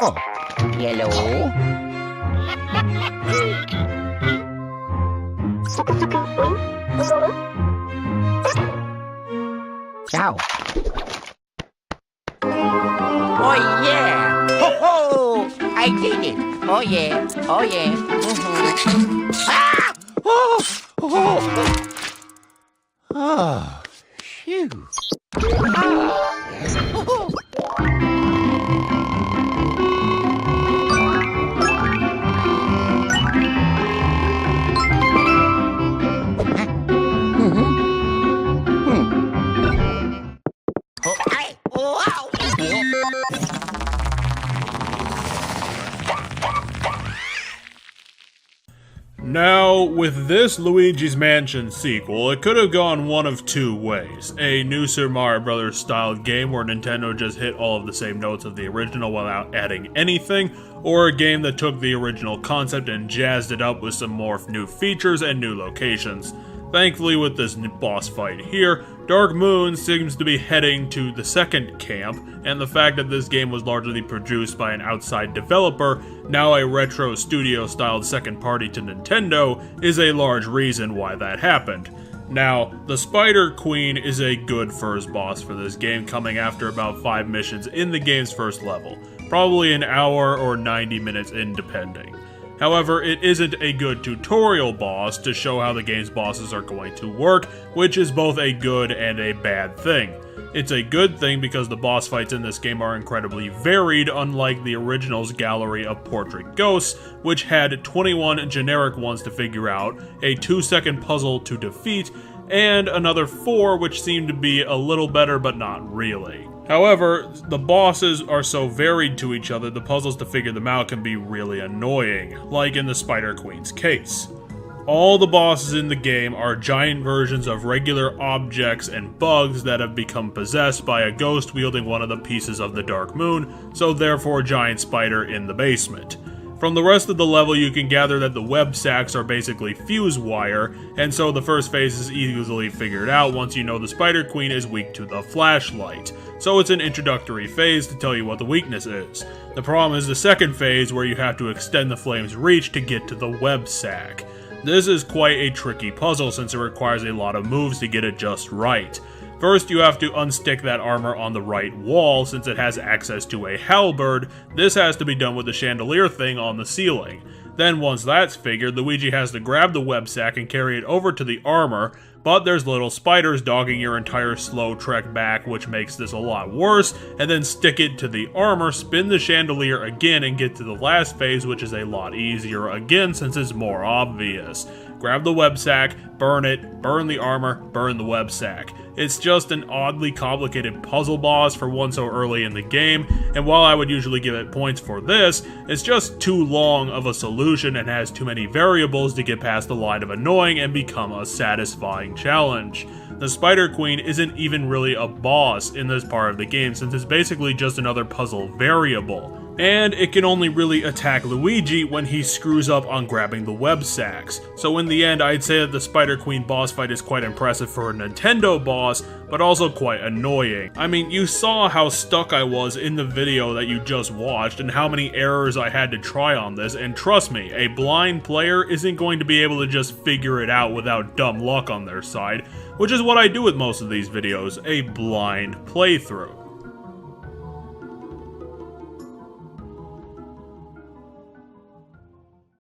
Oh, yellow. Ciao. Oh yeah! Ho ho! I did it! Oh yeah! Oh yeah! Ah! Oh! Oh! Oh! Phew! Ah! Now, with this Luigi's Mansion sequel, it could have gone one of two ways. A new Super Mario Bros. Style game where Nintendo just hit all of the same notes of the original without adding anything, or a game that took the original concept and jazzed it up with some more new features and new locations. Thankfully, with this boss fight here, Dark Moon seems to be heading to the second camp, and the fact that this game was largely produced by an outside developer, now a retro studio-styled second party to Nintendo, is a large reason why that happened. Now, the Spider Queen is a good first boss for this game, coming after about 5 missions in the game's first level, probably an hour or 90 minutes in depending. However, it isn't a good tutorial boss to show how the game's bosses are going to work, which is both a good and a bad thing. It's a good thing because the boss fights in this game are incredibly varied, unlike the original's gallery of portrait ghosts, which had 21 generic ones to figure out, a 2-second puzzle to defeat, and another 4 which seemed to be a little better but not really. However, the bosses are so varied to each other, the puzzles to figure them out can be really annoying, like in the Spider Queen's case. All the bosses in the game are giant versions of regular objects and bugs that have become possessed by a ghost wielding one of the pieces of the Dark Moon, so therefore a giant spider in the basement. From the rest of the level, you can gather that the web sacks are basically fuse wire, and so the first phase is easily figured out once you know the Spider Queen is weak to the flashlight. So it's an introductory phase to tell you what the weakness is. The problem is the second phase where you have to extend the flame's reach to get to the web sack. This is quite a tricky puzzle since it requires a lot of moves to get it just right. First, you have to unstick that armor on the right wall since it has access to a halberd. This has to be done with the chandelier thing on the ceiling. Then once that's figured, Luigi has to grab the web sack and carry it over to the armor, but there's little spiders dogging your entire slow trek back, which makes this a lot worse, and then stick it to the armor, spin the chandelier again, and get to the last phase, which is a lot easier again since it's more obvious. Grab the web sack, burn it, burn the armor, burn the web sack. It's just an oddly complicated puzzle boss for one so early in the game, and while I would usually give it points for this, it's just too long of a solution and has too many variables to get past the line of annoying and become a satisfying challenge. the Spider Queen isn't even really a boss in this part of the game, since it's basically just another puzzle variable. And it can only really attack Luigi when he screws up on grabbing the web sacks. So in the end, I'd say that the Spider Queen boss fight is quite impressive for a Nintendo boss, but also quite annoying. I mean, you saw how stuck I was in the video that you just watched and how many errors I had to try on this, and trust me, a blind player isn't going to be able to just figure it out without dumb luck on their side, which is what I do with most of these videos, a blind playthrough.